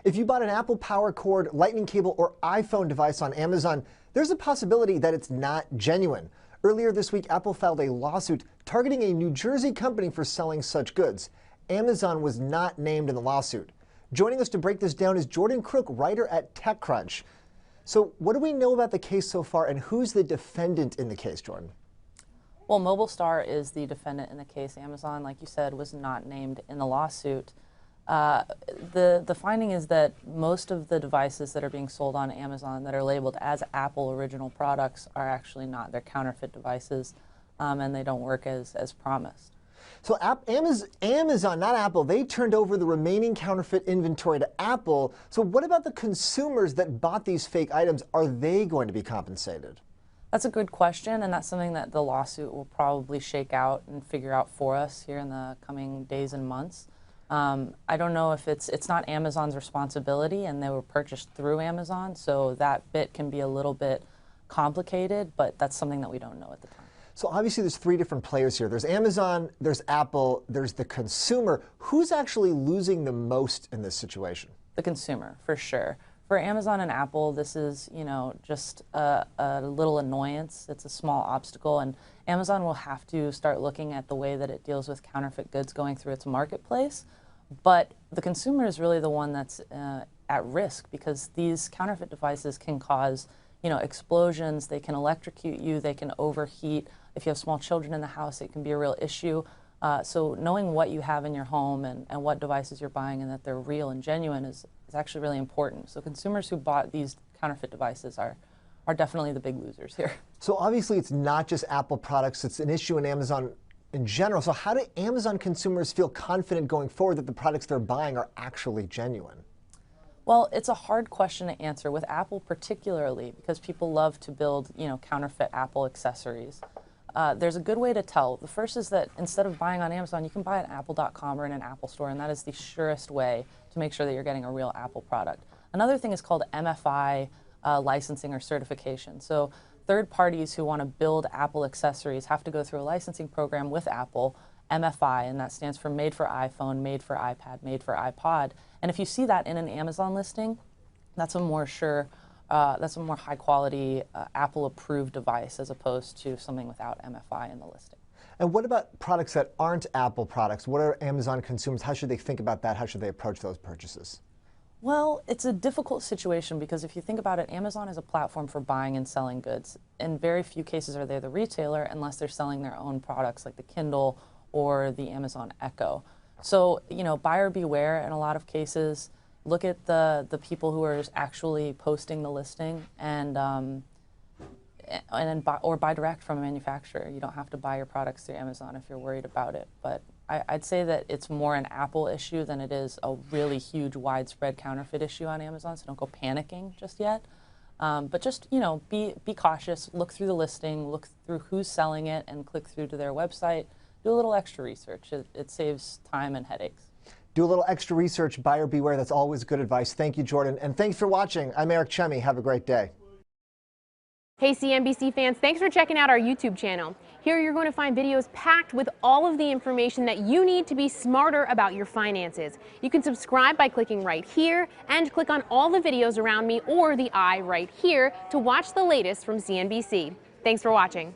If you bought an Apple power cord, lightning cable, or iPhone device on Amazon, there's a possibility that it's not genuine. Earlier this week, Apple filed a lawsuit targeting a New Jersey company for selling such goods. Amazon was not named in the lawsuit. Joining us to break this down is Jordan Crook, writer at TechCrunch. So what do we know about the case so far, and who's the defendant in the case, Jordan? Well, Mobile is the defendant in the case. Amazon, like you said, was not named in the lawsuit. The finding is that most of the devices that are being sold on Amazon that are labeled as Apple original products are actually not. They're counterfeit devices, and they don't work as promised. So Amazon, not Apple, they turned over the remaining counterfeit inventory to Apple. So what about the consumers that bought these fake items? Are they going to be compensated? That's a good question, and that's something that the lawsuit will probably shake out and figure out for us here in the coming days and months. I don't know if it's not Amazon's responsibility, and they were purchased through Amazon, so that bit can be a little bit complicated, but that's something that we don't know at the time. So obviously there's three different players here. There's Amazon, there's Apple, there's the consumer. Who's actually losing the most in this situation? The consumer, for sure. For Amazon and Apple, this is, just a little annoyance. It's a small obstacle, and Amazon will have to start looking at the way that it deals with counterfeit goods going through its marketplace. But the consumer is really the one that's at risk, because these counterfeit devices can cause, explosions. They can electrocute you. They can overheat. If you have small children in the house, it can be a real issue. So knowing what you have in your home and what devices you're buying and that they're real and genuine is actually really important. So consumers who bought these counterfeit devices are definitely the big losers here. So obviously it's not just Apple products, it's an issue in Amazon in general. So how do Amazon consumers feel confident going forward that the products they're buying are actually genuine? Well, it's a hard question to answer with Apple particularly, because people love to build, counterfeit Apple accessories. There's a good way to tell. The first is that instead of buying on Amazon, you can buy at apple.com or in an Apple store, and that is the surest way to make sure that you're getting a real Apple product. Another thing is called MFI licensing or certification. So third parties who want to build Apple accessories have to go through a licensing program with Apple, MFI, and that stands for Made for iPhone, Made for iPad, Made for iPod. And if you see that in an Amazon listing, that's a more high quality Apple approved device as opposed to something without MFI in the listing. And what about products that aren't Apple products? What are Amazon consumers? How should they think about that? How should they approach those purchases? Well, it's a difficult situation because if you think about it, Amazon is a platform for buying and selling goods. In very few cases are they the retailer unless they're selling their own products like the Kindle or the Amazon Echo. So, buyer beware in a lot of cases. Look at the people who are actually posting the listing or buy direct from a manufacturer. You don't have to buy your products through Amazon if you're worried about it. But I'd say that it's more an Apple issue than it is a really huge widespread counterfeit issue on Amazon, so don't go panicking just yet. But just, be cautious, look through the listing, look through who's selling it, and click through to their website. Do a little extra research. It saves time and headaches. Do a little extra research, buyer beware. That's always good advice. Thank you, Jordan. And thanks for watching. I'm Eric Chemi. Have a great day. Hey CNBC fans, thanks for checking out our YouTube channel. Here you're going to find videos packed with all of the information that you need to be smarter about your finances. You can subscribe by clicking right here and click on all the videos around me or the eye right here to watch the latest from CNBC. Thanks for watching.